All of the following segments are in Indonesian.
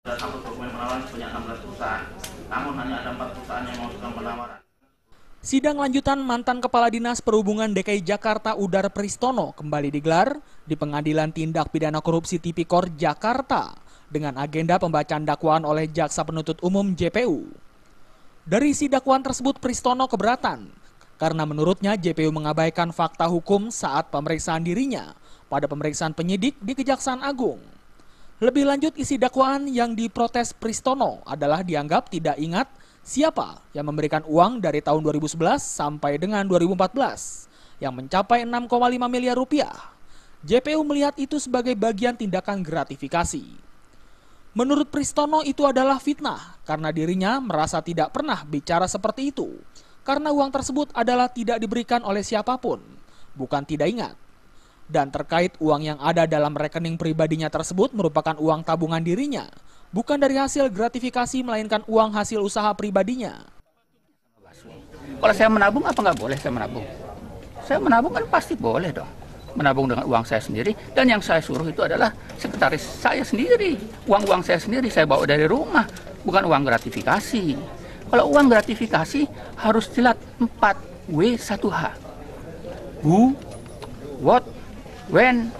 Satu dokumen penawaran sebanyak 16 perusahaan, namun hanya ada 4 perusahaan yang mengajukan penawaran. Sidang lanjutan mantan Kepala Dinas Perhubungan DKI Jakarta Udar Pristono kembali digelar di Pengadilan Tindak Pidana Korupsi Tipikor Jakarta dengan agenda pembacaan dakwaan oleh Jaksa Penuntut Umum JPU. Dari isi dakwaan tersebut Pristono keberatan karena menurutnya JPU mengabaikan fakta hukum saat pemeriksaan dirinya pada pemeriksaan penyidik di Kejaksaan Agung. Lebih lanjut, isi dakwaan yang diprotes Pristono adalah dianggap tidak ingat siapa yang memberikan uang dari tahun 2011 sampai dengan 2014 yang mencapai 6,5 miliar rupiah. JPU melihat itu sebagai bagian tindakan gratifikasi. Menurut Pristono itu adalah fitnah karena dirinya merasa tidak pernah bicara seperti itu karena uang tersebut adalah tidak diberikan oleh siapapun, bukan tidak ingat. Dan terkait uang yang ada dalam rekening pribadinya tersebut merupakan uang tabungan dirinya, bukan dari hasil gratifikasi melainkan uang hasil usaha pribadinya. Kalau saya menabung apa nggak boleh saya menabung? Saya menabung kan pasti boleh dong. Menabung dengan uang saya sendiri, dan yang saya suruh itu adalah sekretaris saya sendiri. Uang-uang saya sendiri saya bawa dari rumah, bukan uang gratifikasi. Kalau uang gratifikasi harus jelas 4W1H. Who, what, when,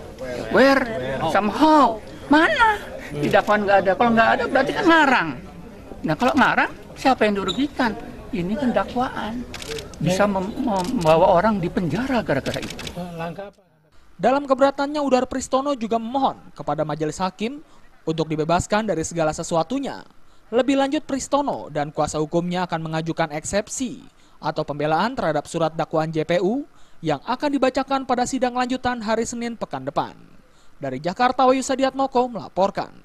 where, somehow. Mana? Di dakwaan nggak ada. Kalau nggak ada berarti kan ngarang. Nah kalau ngarang, siapa yang dirugikan? Ini kan dakwaan. Bisa membawa orang di penjara gara-gara itu. Dalam keberatannya, Udar Pristono juga memohon kepada majelis hakim untuk dibebaskan dari segala sesuatunya. Lebih lanjut, Pristono dan kuasa hukumnya akan mengajukan eksepsi atau pembelaan terhadap surat dakwaan JPU yang akan dibacakan pada sidang lanjutan hari Senin pekan depan. Dari Jakarta, Wahyu Sadiatmoko melaporkan.